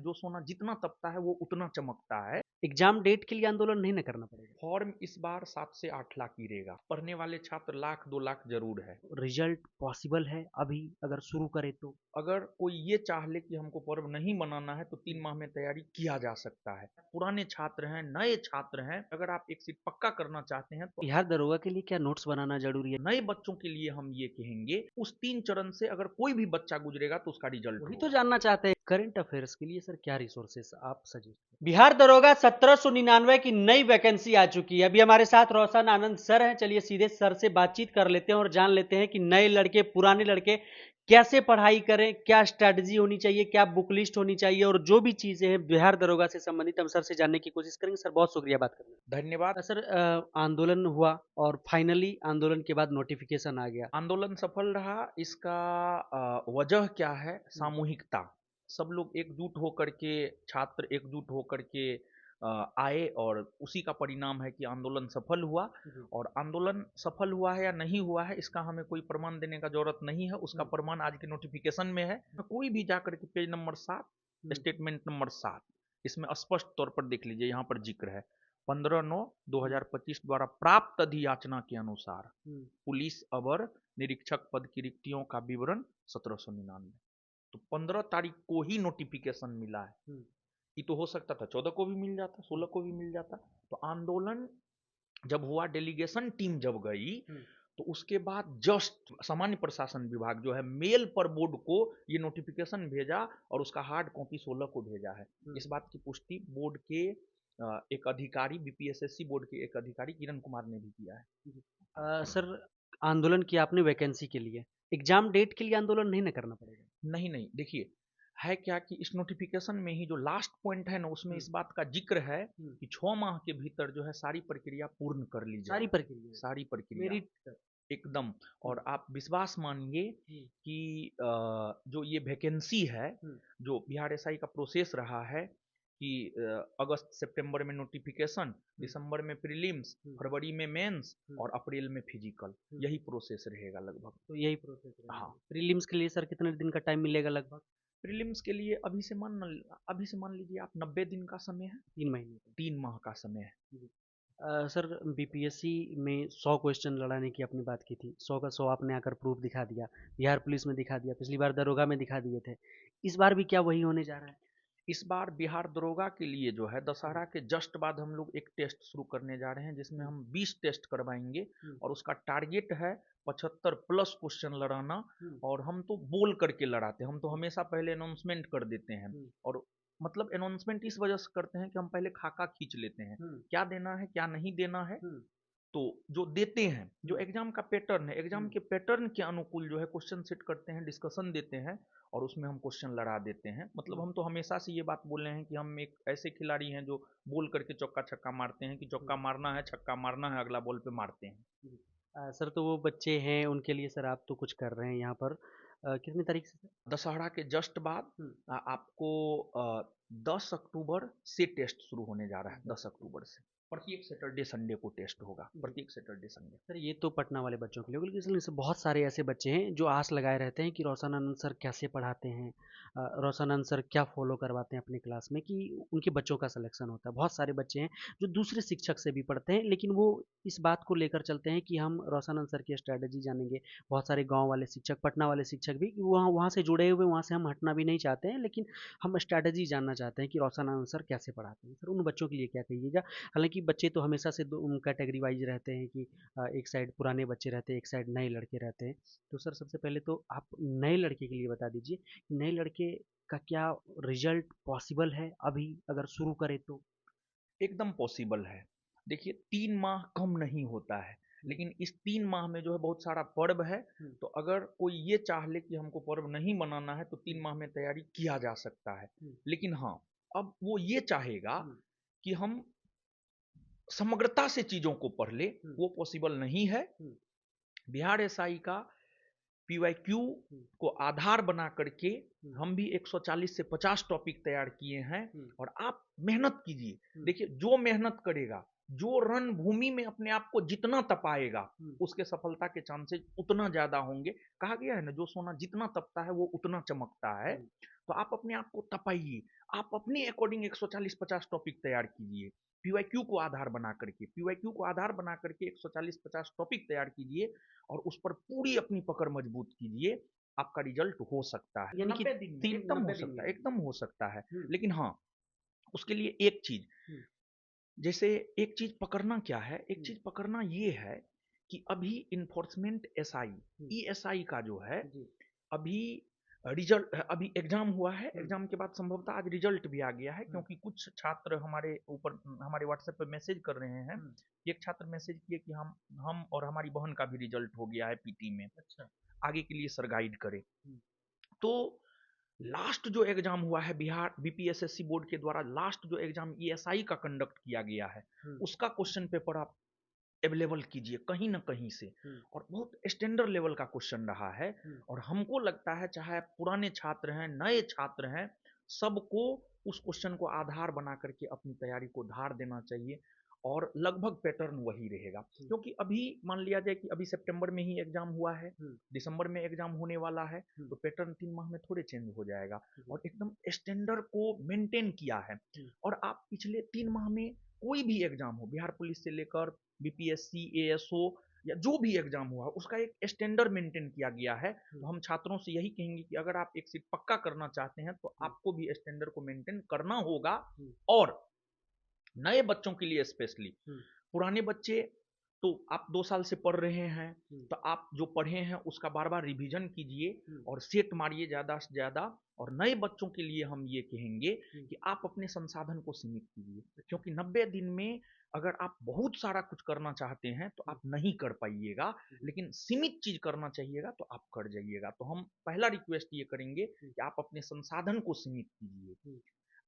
जो सोना जितना तपता है वो उतना चमकता है। एग्जाम डेट के लिए आंदोलन नहीं ना करना पड़ेगा? फॉर्म इस बार 7 से 8 लाख गिरेगा। पढ़ने वाले छात्र लाख 2 लाख जरूर है। रिजल्ट पॉसिबल है अभी अगर शुरू करे तो? अगर कोई ये चाह ले कि हमको पर्व नहीं मनाना है तो 3 माह में तैयारी किया जा सकता है। पुराने छात्र हैं, नए छात्र हैं, अगर आप एक सीट पक्का करना चाहते हैं तो बिहार दरोगा के लिए क्या नोट्स बनाना जरूरी है? नए बच्चों के लिए हम ये कहेंगे, उस 3 चरण से अगर कोई भी बच्चा गुजरेगा तो उसका रिजल्ट वही तो होगा। जानना चाहते हैं। करंट अफेयर्स के लिए सर क्या रिसोर्सेस आप सजेस्ट करें? बिहार दरोगा 1799 की नई वैकेंसी आ चुकी है। अभी हमारे साथ रोशन आनंद सर हैं। चलिए सीधे सर से बातचीत कर लेते हैं और जान लेते हैं कि नए लड़के पुराने लड़के कैसे पढ़ाई करें, क्या स्ट्रैटेजी होनी चाहिए, क्या बुक लिस्ट होनी चाहिए, और जो भी चीजें हैं बिहार दरोगा से संबंधित हम सर से जानने की कोशिश करेंगे। सर बहुत शुक्रिया बात करने धन्यवाद। का। सर आंदोलन हुआ और फाइनली आंदोलन के बाद नोटिफिकेशन आ गया। आंदोलन सफल रहा। इसका वजह क्या है? हम्म, सामूहिकता। सब लोग एकजुट होकर के, छात्र एकजुट होकर के आए और उसी का परिणाम है कि आंदोलन सफल हुआ। जी। और आंदोलन सफल हुआ है या नहीं हुआ है इसका हमें कोई प्रमाण देने का जरूरत नहीं है, उसका हम्म, प्रमाण आज के नोटिफिकेशन में है। कोई भी जाकर के पेज नंबर 7, हम्म, स्टेटमेंट नंबर 7, इसमें स्पष्ट तौर पर देख लीजिए, यहाँ पर जिक्र है 15/9/2025 द्वारा प्राप्त अधियाचना के अनुसार हम्म, पुलिस अवर निरीक्षक पद की रिक्तियों का विवरण 1799। तो 15 तारीख को ही नोटिफिकेशन मिला है। हम्म, ये तो हो सकता था 14 को भी मिल जाता, 16 को भी मिल जाता। तो आंदोलन जब हुआ, डेलीगेशन टीम जब गई, हम्म, तो उसके बाद जस्ट सामान्य प्रशासन विभाग जो है मेल पर बोर्ड को ये नोटिफिकेशन भेजा और उसका हार्ड कॉपी 16 को भेजा है। हम्म, इस बात की पुष्टि बोर्ड के एक अधिकारी, बीपीएसएससी बोर्ड के एक अधिकारी किरण कुमार ने भी किया है। जी। सर आंदोलन किया आपने वैकेंसी के लिए, एग्जाम डेट के लिए आंदोलन नहीं ना करना पड़ेगा? नहीं नहीं, देखिए, है क्या कि इस नोटिफिकेशन में ही जो लास्ट पॉइंट है ना, उसमें हम्म, इस बात का जिक्र है हम्म, कि 6 माह के भीतर जो है सारी प्रक्रिया पूर्ण कर ली सारी जाए। प्रक्रिया सारी प्रक्रिया मेरिट तक। एकदम। हम्म, और आप विश्वास मानिए हम्म, कि जो ये वैकेंसी है, हम्म, जो बिहार एसआई का प्रोसेस रहा है कि अगस्त सितंबर में नोटिफिकेशन, हम्म, दिसंबर में प्रीलिम्स, हम्म, फरवरी में मेंस हम्म, और अप्रैल में फिजिकल, हम्म, यही प्रोसेस रहेगा लगभग। तो यही प्रोसेस रहेगा। हाँ। प्रीलिम्स के लिए सर कितने दिन का टाइम मिलेगा लगभग? प्रीलिम्स के लिए अभी से मान लीजिए आप 90 दिन का समय है। 3 महीने का। 3 माह का समय है। जी। सर बीपीएससी में 100 क्वेश्चन लड़ाने की आपने बात की थी, 100 का 100 आपने आकर प्रूफ दिखा दिया, बिहार पुलिस में दिखा दिया, पिछली बार दरोगा में दिखा दिए थे। इस बार भी क्या वही होने जा रहा है? इस बार बिहार दरोगा के लिए जो है हम्म, दशहरा के जस्ट बाद हम लोग एक टेस्ट शुरू करने जा रहे हैं, जिसमें हम्म, हम 20 टेस्ट करवाएंगे। हम्म, और उसका टारगेट है 75+ क्वेश्चन लड़ाना। हम्म, और हम तो बोल करके लड़ाते हैं, हम तो हम्म, हमेशा पहले अनाउंसमेंट कर देते हैं। हम्म, और मतलब अनाउंसमेंट इस वजह से करते हैं कि हम पहले खाका खींच लेते हैं, हम्म, क्या देना है क्या नहीं देना है। हम्म, तो जो देते हैं, जो हम्म, एग्जाम का पैटर्न है, एग्जाम हम्म, के पैटर्न के अनुकूल जो है क्वेश्चन सेट करते हैं, डिस्कशन देते हैं और उसमें हम क्वेश्चन लड़ा देते हैं। मतलब हम्म, हम तो हमेशा से ये बात बोल रहे हैं कि हम एक ऐसे खिलाड़ी हैं जो बोल करके चौका छक्का मारते हैं, कि हम्म, चौका मारना है, छक्का मारना है, अगला बॉल पे मारते हैं। जी। सर तो वो बच्चे हैं उनके लिए सर आप तो कुछ कर रहे हैं यहाँ पर, कितनी तारीख से सर? दशहरा के जस्ट बाद हम्म, आपको 10 अक्टूबर से टेस्ट शुरू होने जा रहा है। 10 अक्टूबर 10 अक्टूबर। से प्रत्येक सैटरडे संडे को टेस्ट होगा, जी। प्रत्येक सैटरडे संडे। सर ये तो पटना वाले बच्चों के लिए, लेकिन इसलिए से बहुत सारे ऐसे बच्चे हैं जो आस लगाए रहते हैं कि रोशन आनंद सर कैसे पढ़ाते हैं, रोशन आनंद सर क्या फॉलो करवाते हैं अपने क्लास में, कि उनके बच्चों का सिलेक्शन होता है। बहुत सारे बच्चे हैं जो दूसरे शिक्षक से भी पढ़ते हैं, लेकिन वो इस बात को लेकर चलते हैं कि हम रोशन आनंद सर की स्ट्रैटेजी जानेंगे। बहुत सारे गाँव वाले शिक्षक, पटना वाले शिक्षक भी वहाँ वहाँ से जुड़े हुए, वहाँ से हम हटना भी नहीं चाहते हैं, लेकिन हम स्ट्रैटेजी जानना चाहते हैं कि रोशन आनंद सर कैसे पढ़ाते हैं। सर उन बच्चों के लिए क्या कहिएगा? हालांकि बच्चे तो हमेशा से दो कैटेगरी वाइज रहते हैं कि एक साइड पुराने बच्चे रहते हैं, एक साइड नए लड़के रहते हैं। तो सर सबसे पहले तो आप नए लड़के के लिए बता दीजिए, नए लड़के का क्या रिजल्ट पॉसिबल है अभी अगर शुरू करे तो? एकदम पॉसिबल है। देखिए, 3 माह कम नहीं होता है, हम्म, लेकिन इस 3 माह में जो है बहुत सारा पर्व है। हम्म, तो अगर कोई ये चाह ले कि हमको पर्व नहीं मनाना है तो तीन हम्म, माह में तैयारी किया जा सकता है। हम्म, लेकिन हाँ, अब वो ये चाहेगा हम्म, कि हम समग्रता से चीजों को पढ़ ले, हम्म, वो पॉसिबल नहीं है। हम्म, बिहार एसआई का पीवाईक्यू हम्म, को आधार बना करके हम्म, हम भी 140 से 50 टॉपिक तैयार किए हैं। हम्म, और आप मेहनत कीजिए। हम्म, देखिए, जो मेहनत करेगा, जो रणभूमि में अपने आप को जितना तपाएगा, हम्म, उसके सफलता के चांसेस उतना ज्यादा होंगे। कहा गया है ना, जो सोना जितना तपता है वो उतना चमकता है। हम्म, तो आप अपने आप को तपाइए, आप अपने अकॉर्डिंग 140-50 टॉपिक तैयार कीजिए, पीवाईक्यू को आधार बना करके, पीवाईक्यू को आधार बना करके 140-50 टॉपिक तैयार कीजिए और उस पर पूरी अपनी पकड़ मजबूत कीजिए। आपका रिजल्ट हो सकता है, यानी कि 90 दिन में, तीन एकदम हो 90 दिन सकता है, में। एकदम हो सकता है। हुँ, लेकिन हाँ, उसके लिए एक चीज, हुँ, जैसे एक चीज पकड़ना क्या है, एक हुँ, चीज पकड़ना ये है कि अभी इन्फोर्समेंट एसआई, हुँ, ईएसआई का जो है, जी, अभी रिजल्ट, अभी एग्जाम हुआ है, हुँ, एग्जाम के बाद संभवतः आज रिजल्ट भी आ गया है, हुँ, क्योंकि कुछ छात्र हमारे ऊपर, हमारे व्हाट्सएप पे मैसेज कर रहे हैं। हुँ, एक छात्र मैसेज किए कि हम और हमारी बहन का भी रिजल्ट हो गया है पीटी में, अच्छा, आगे के लिए सर गाइड करें। हुँ, तो लास्ट जो एग्जाम हुआ है बिहार बीपीएसएससी बोर्ड के द्वारा, लास्ट जो एग्जाम ईएसआई का कंडक्ट किया गया है, हुँ, उसका क्वेश्चन पेपर आप अवेलेबल कीजिए कहीं ना कहीं से। हुँ, और बहुत स्टैंडर्ड लेवल का क्वेश्चन रहा है, हुँ, और हमको लगता है चाहे पुराने छात्र हैं, नए छात्र हैं, सबको उस क्वेश्चन को आधार बना करके अपनी तैयारी को धार देना चाहिए। और लगभग पैटर्न वही रहेगा, हुँ, क्योंकि अभी मान लिया जाए कि अभी सितंबर में ही एग्जाम हुआ है, हुँ, दिसंबर में एग्जाम होने वाला है, हुँ, तो पैटर्न 3 माह में थोड़े चेंज हो जाएगा। जी, और एकदम स्टैंडर्ड को मेंटेन किया है। हुँ, और आप पिछले 3 माह में कोई भी एग्जाम हो, बिहार पुलिस से लेकर बीपीएससी, एएसओ, या जो भी एग्जाम हुआ उसका एक स्टैंडर्ड मेंटेन किया गया है। हुँ, तो हम छात्रों से यही कहेंगे कि अगर आप एक सीट पक्का करना चाहते हैं तो हुँ, आपको भी स्टैंडर्ड को मेंटेन करना होगा। हुँ, और नए बच्चों के लिए स्पेशली, हुँ, पुराने बच्चे तो आप 2 साल से पढ़ रहे हैं, हुँ, तो आप जो पढ़े हैं उसका बार बार रिवीजन कीजिए हुँ, और सेट मारिए ज़्यादा से ज़्यादा। और नए बच्चों के लिए हम ये कहेंगे हुँ, कि आप अपने संसाधन को सीमित कीजिए, अच्छा, क्योंकि 90 दिन में अगर आप बहुत सारा कुछ करना चाहते हैं तो हुँ, आप नहीं कर पाइएगा, जी, लेकिन सीमित चीज करना चाहिएगा तो आप कर जाइएगा। तो हम पहला रिक्वेस्ट ये करेंगे हुँ, कि आप अपने संसाधन को सीमित कीजिए, हुँ,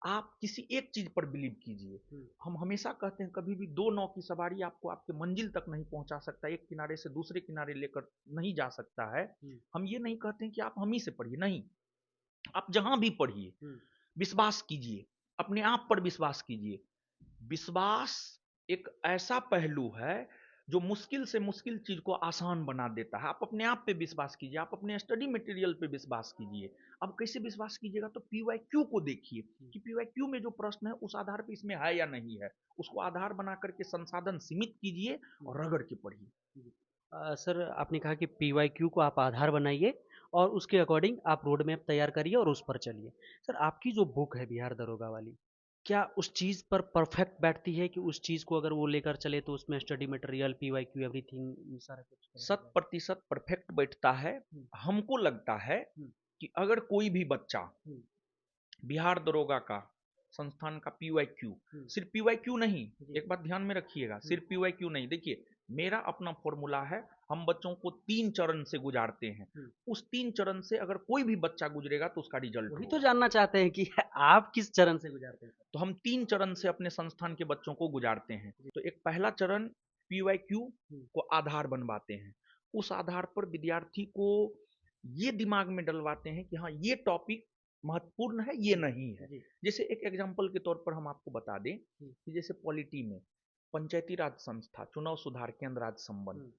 आप किसी एक चीज पर बिलीव कीजिए। हुँ, हम हमेशा कहते हैं कभी भी 2 नाव की सवारी आपको आपके मंजिल तक नहीं पहुंचा सकता, एक किनारे से दूसरे किनारे लेकर नहीं जा सकता है। हुँ, हम ये नहीं कहते हैं कि आप हम ही से पढ़िए, नहीं, आप जहां भी पढ़िए, हुँ, विश्वास कीजिए, अपने आप पर विश्वास कीजिए। विश्वास एक ऐसा पहलू है जो मुश्किल से मुश्किल चीज को आसान बना देता है। आप अपने आप पे विश्वास कीजिए, आप अपने स्टडी मटेरियल पे विश्वास कीजिए। अब कैसे विश्वास कीजिएगा, तो पीवाईक्यू को देखिए हुँ, कि पीवाईक्यू में जो प्रश्न है उस आधार पे इसमें है या नहीं है, उसको आधार बना करके संसाधन सीमित कीजिए हुँ, और रगड़ के पढ़िए। जी। सर आपने कहा कि पीवाईक्यू को आप आधार बनाइए और उसके अकॉर्डिंग आप रोड मैप तैयार करिए और उस पर चलिए। सर आपकी जो बुक है बिहार दरोगा वाली, क्या उस चीज़ पर परफेक्ट बैठती है कि उस चीज़ को अगर वो लेकर चले तो उसमें स्टडी मटेरियल, पीवाईक्यू एवरीथिंग सारा कुछ कवर हो शत जाए? प्रतिशत परफेक्ट बैठता है। हुँ, हमको लगता है हुँ, कि अगर कोई भी बच्चा हुँ, बिहार दरोगा का संस्थान का पीवाईक्यू, हुँ, सिर्फ पीवाईक्यू नहीं, जी, एक बात ध्यान में रखिएगा, हुँ, सिर्फ पीवाईक्यू नहीं, देखिए मेरा अपना फॉर्मूला है, हम बच्चों को 3 चरण से गुजारते हैं। हुँ। उस 3 चरण से अगर कोई भी बच्चा गुजरेगा तो उसका रिजल्ट वही तो होगा। जानना चाहते हैं कि आप किस चरण से गुज़रते हैं सर? तो हम 3 चरण से अपने संस्थान के बच्चों को गुजारते हैं। जी, तो एक पहला चरण पीवाईक्यू हुँ, को आधार बनवाते हैं। उस आधार पर विद्यार्थी को ये दिमाग में डलवाते हैं कि हाँ, ये टॉपिक महत्वपूर्ण है, ये हुँ, नहीं है। जी, जैसे एक एग्जाम्पल के तौर पर हम आपको बता दें हुँ, कि जैसे पॉलिटी में पंचायती राज संस्था, चुनाव सुधार केंद्र राज्य संबंध, हुँ,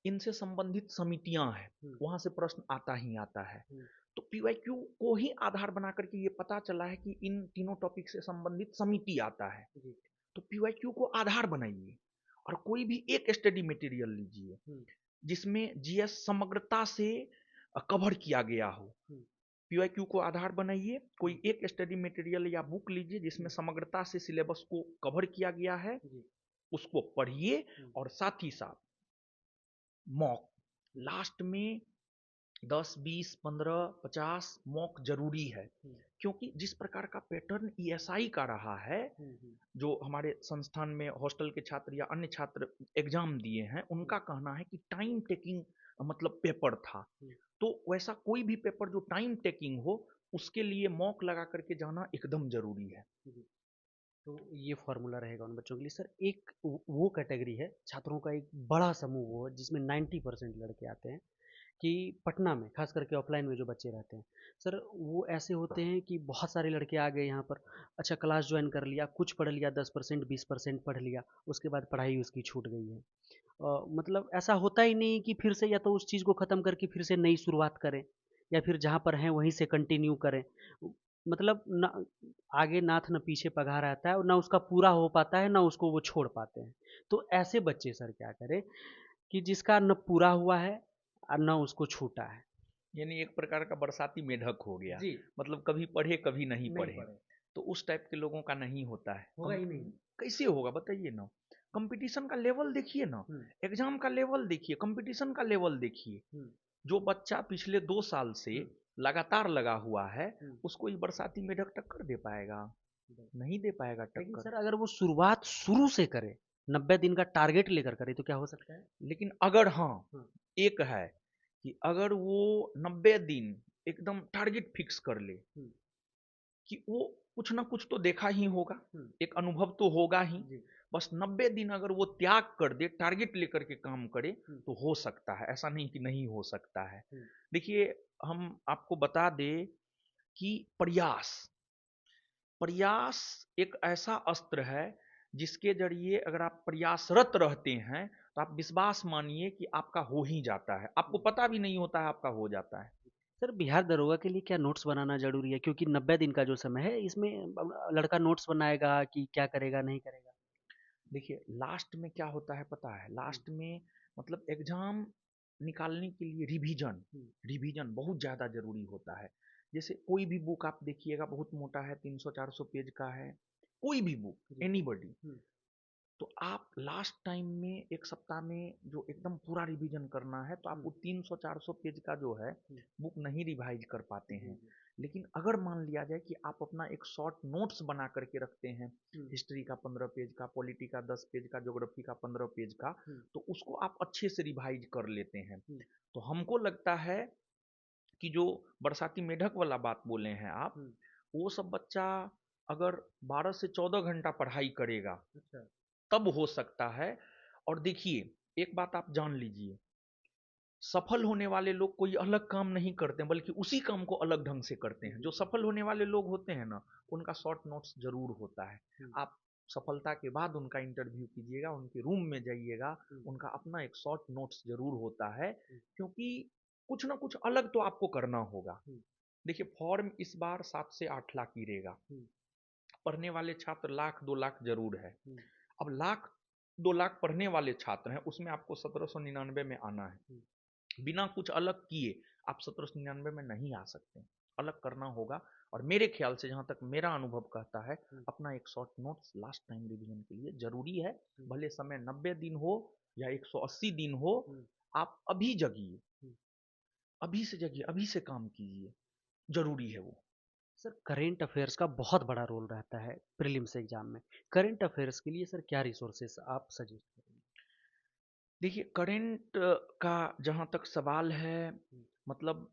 इनसे संबंधित समितियां हैं, हुँ, वहां से प्रश्न आता ही आता है। हुँ, तो पीवाईक्यू को ही आधार बना करके ये पता चला है कि इन तीनों टॉपिक से संबंधित समिति आता है। जी, तो पीवाईक्यू को आधार बनाइए और कोई भी एक स्टडी मटेरियल लीजिए हुँ, जिसमें जीएस समग्रता से कवर किया गया हो। हुँ, पीवाईक्यू को आधार बनाइए, हुँ, कोई एक स्टडी मटेरियल या बुक लीजिए जिसमें हुँ, समग्रता से सिलेबस को कवर किया गया है, जी, उसको पढ़िए। हुँ, और साथ ही साथ मॉक लास्ट में 10, 20, 15, 50 मॉक जरूरी है, हुँ, क्योंकि जिस प्रकार का पैटर्न ईएसआई का रहा है, हुँ, हुँ, जो हमारे संस्थान में हॉस्टल के छात्र या अन्य छात्र एग्जाम दिए हैं, हुँ, उनका कहना है कि टाइम टेकिंग मतलब पेपर था। हुँ, तो वैसा कोई भी पेपर जो टाइम टेकिंग हो, उसके लिए मॉक लगा करके जाना एकदम जरूरी है। जी। तो ये फ़ॉर्मूला रहेगा उन बच्चों के लिए। सर एक वो कैटेगरी है, छात्रों का एक बड़ा समूह वो है जिसमें 90% लड़के आते हैं कि पटना में ख़ास करके ऑफ़लाइन में जो बच्चे रहते हैं। सर वो ऐसे होते हैं कि बहुत सारे लड़के आ गए यहाँ पर, अच्छा क्लास जॉइन कर लिया, कुछ पढ़ लिया 10% 20% पढ़ लिया, उसके बाद पढ़ाई उसकी छूट गई है। मतलब ऐसा होता ही नहीं कि फिर से या तो उस चीज़ को ख़त्म करके फिर से नई शुरुआत करें या फिर जहाँ पर हैं वहीं से कंटिन्यू करें। मतलब ना आगे नाथ न पीछे पघा रहता है और ना उसका पूरा हो पाता है, ना उसको वो छोड़ पाते हैं। तो ऐसे बच्चे सर क्या करें कि जिसका न पूरा हुआ है और न उसको छूटा है। यानी एक प्रकार का बरसाती मेढक हो गया, जी, मतलब कभी पढ़े कभी नहीं नहीं पढ़े। पढ़े, तो उस टाइप के लोगों का नहीं होता है। होगा कम ही नहीं। कैसे होगा बताइए ना। कंपटीशन का लेवल देखिए ना, हुँ, एग्जाम का लेवल देखिए, कंपटीशन का लेवल देखिए। हुँ, जो बच्चा पिछले 2 साल से हुँ, लगातार लगा हुआ है, हुँ। उसको ये बरसाती मेढक टक्कर दे पाएगा? बस। नहीं दे पाएगा लेकिन टक्कर। सर अगर वो शुरुआत शुरू से करे, 90 दिन का टारगेट लेकर करे तो क्या हो सकता है? लेकिन अगर हाँ, हाँ, एक है कि अगर वो 90 दिन एकदम टारगेट फिक्स कर ले हुँ, कि वो कुछ ना कुछ तो देखा ही होगा, हुँ, एक अनुभव तो होगा ही। जी, बस 90 दिन अगर वो त्याग कर दे, टारगेट लेकर के काम करे, हुँ, तो हो सकता है, ऐसा नहीं कि नहीं हो सकता है। हुँ, देखिए, हम आपको बता दें कि प्रयास प्रयास एक ऐसा अस्त्र है जिसके जरिए अगर आप प्रयासरत रहते हैं तो आप विश्वास मानिए कि आपका हो ही जाता है, आपको हुँ। पता भी नहीं होता है आपका हो जाता है। सर बिहार दरोगा के लिए क्या नोट्स बनाना ज़रूरी है? क्योंकि 90 दिन का जो समय है इसमें लड़का नोट्स बनाएगा कि क्या करेगा, नहीं करेगा? देखिए, लास्ट में क्या होता है पता है, हुँ, लास्ट में मतलब एग्जाम निकालने के लिए रिवीजन हुँ, रिवीजन बहुत ज़्यादा ज़रूरी होता है। जैसे कोई भी बुक आप देखिएगा बहुत मोटा है, 300-400 पेज का है, कोई भी बुक, जी, एनीबॉडी, हुँ, तो आप लास्ट टाइम में 1 सप्ताह में जो एकदम पूरा रिवीजन करना है, तो आप हुँ, वो 300-400 पेज का जो है, हुँ, बुक नहीं रिवाइज़ कर पाते जी, हैं। जी, लेकिन अगर मान लिया जाए कि आप अपना एक शॉर्ट नोट्स बना कर के रखते हैं, हुँ, हिस्ट्री का 15 पेज का, पॉलिटी का 10 पेज का, ज्योग्राफी का 15 पेज का, हुँ, तो उसको आप अच्छे से रिवाइज़ कर लेते हैं। हुँ, तो हमको लगता है कि जो बरसाती मेढक वाला बात बोले हैं आप, हुँ, वो सब बच्चा अगर 12 से 14 घंटा पढ़ाई करेगा, अच्छा, तब हो सकता है। और देखिए, एक बात आप जान लीजिए, सफल होने वाले लोग कोई अलग काम नहीं करते हैं, बल्कि उसी काम को अलग ढंग से करते जी, हैं। जी, जो सफल होने वाले लोग होते हैं ना, उनका शॉर्ट नोट्स ज़रूर होता है। हुँ, आप सफलता के बाद उनका इंटरव्यू कीजिएगा, उनके रूम में जाइएगा, हुँ, उनका अपना एक शॉर्ट नोट्स ज़रूर होता है, हुँ, क्योंकि कुछ ना कुछ अलग तो आपको करना होगा। हुँ, देखिए, फॉर्म इस बार 7 से 8 लाख गिरेगा, हुँ, पढ़ने वाले छात्र लाख 2 लाख ज़रूर है। हुँ, अब लाख 2 लाख पढ़ने वाले छात्र हैं, उसमें आपको 1799 में आना है। हुँ, बिना कुछ अलग किए आप 1799 में नहीं आ सकते, अलग करना होगा। और मेरे ख्याल से, जहाँ तक मेरा अनुभव कहता है, हुँ, अपना एक short notes last time revision के लिए जरूरी है। हुँ, भले समय 90 दिन हो या 180 दिन हो, हुँ, आप अभी जगिए, हुँ। अभी से जगिए, अभी से काम कीजिए, जरूरी है वो। सर करंट अफेयर्स का बहुत बड़ा रोल रहता है प्रीलिम्स एग्जाम में। करंट अफेयर्स के लिए सर क्या रिसोर्सेस आप सजेस्ट करेंगे? देखिए, करंट का जहाँ तक सवाल है, हुँ, मतलब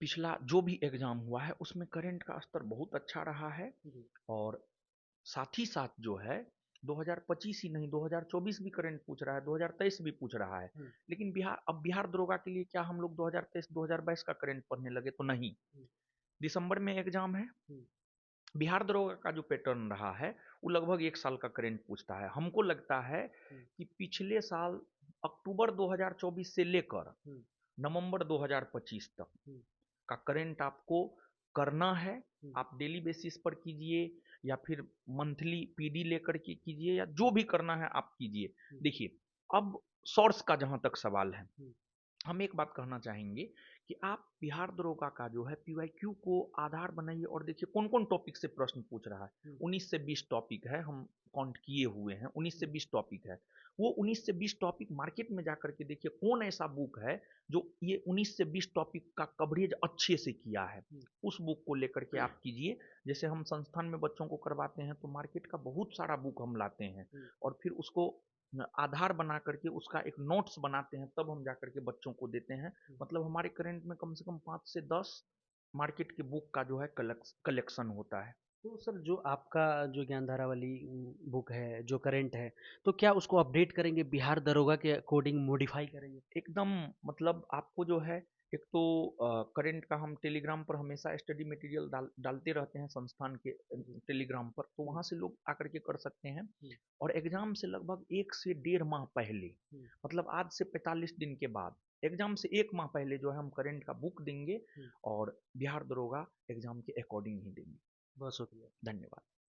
पिछला जो भी एग्जाम हुआ है उसमें करंट का स्तर बहुत अच्छा रहा है। जी, और साथ ही साथ जो है, 2025 ही नहीं, 2024 भी करंट पूछ रहा है, 2023 भी पूछ रहा है। हुँ, लेकिन बिहार दरोगा के लिए क्या हम लोग 2023 2022 का करंट पढ़ने लगे? तो नहीं। हुँ, दिसंबर में एग्जाम है। हुँ, बिहार दरोगा का जो पैटर्न रहा है, वो लगभग 1 साल का करंट पूछता है। हमको लगता है हुँ, कि पिछले साल अक्टूबर 2024 से लेकर हुँ, नवंबर 2025 तक हुँ, का करंट आपको करना है। हुँ, आप डेली बेसिस पर कीजिए या फिर मंथली पीडी लेकर के कीजिए, या जो भी करना है आप कीजिए। हुँ, देखिए, अब सोर्स का जहाँ तक सवाल है, हुँ, हम एक बात कहना चाहेंगे कि आप बिहार दरोगा का जो है पीवाईक्यू को आधार बनाइए और देखिए कौन कौन टॉपिक से प्रश्न पूछ रहा है। हुँ, 19 से 20 टॉपिक है, हम काउंट किए हुए हैं, 19 से हुँ, 20 टॉपिक है। वो 19 से 20 टॉपिक मार्केट में जाकर के देखिए कौन ऐसा बुक है जो ये 19 से 20 टॉपिक का कवरेज अच्छे से किया है। हुँ, उस बुक को लेकर के आप कीजिए। जैसे हम संस्थान में बच्चों को करवाते हैं, तो मार्केट का बहुत सारा बुक हम लाते हैं हुँ, और फिर उसको आधार बना करके उसका एक नोट्स बनाते हैं, तब हम जा करके बच्चों को देते हैं। हुँ। मतलब हमारे करंट में कम से कम 5 से 10 मार्केट के बुक का जो है कलेक्शन होता है। तो सर जो आपका जो ज्ञानधारा वाली बुक है, जो करंट है, तो क्या उसको अपडेट करेंगे बिहार दरोगा के अकॉर्डिंग मॉडिफाई करेंगे? एकदम, मतलब आपको जो है, एक तो करंट का हम टेलीग्राम पर हमेशा स्टडी मटेरियल डालते रहते हैं संस्थान के जी। टेलीग्राम पर, तो हुँ, वहाँ से लोग आकर के कर सकते हैं। हुँ, और एग्जाम से लगभग 1 से 1.5 माह पहले, हुँ, मतलब आज से 45 दिन के बाद एग्ज़ाम से 1 माह पहले जो है हम करंट का बुक देंगे और बिहार दरोगा एग्ज़ाम के अकॉर्डिंग ही देंगे। बहुत शुक्रिया। धन्यवाद।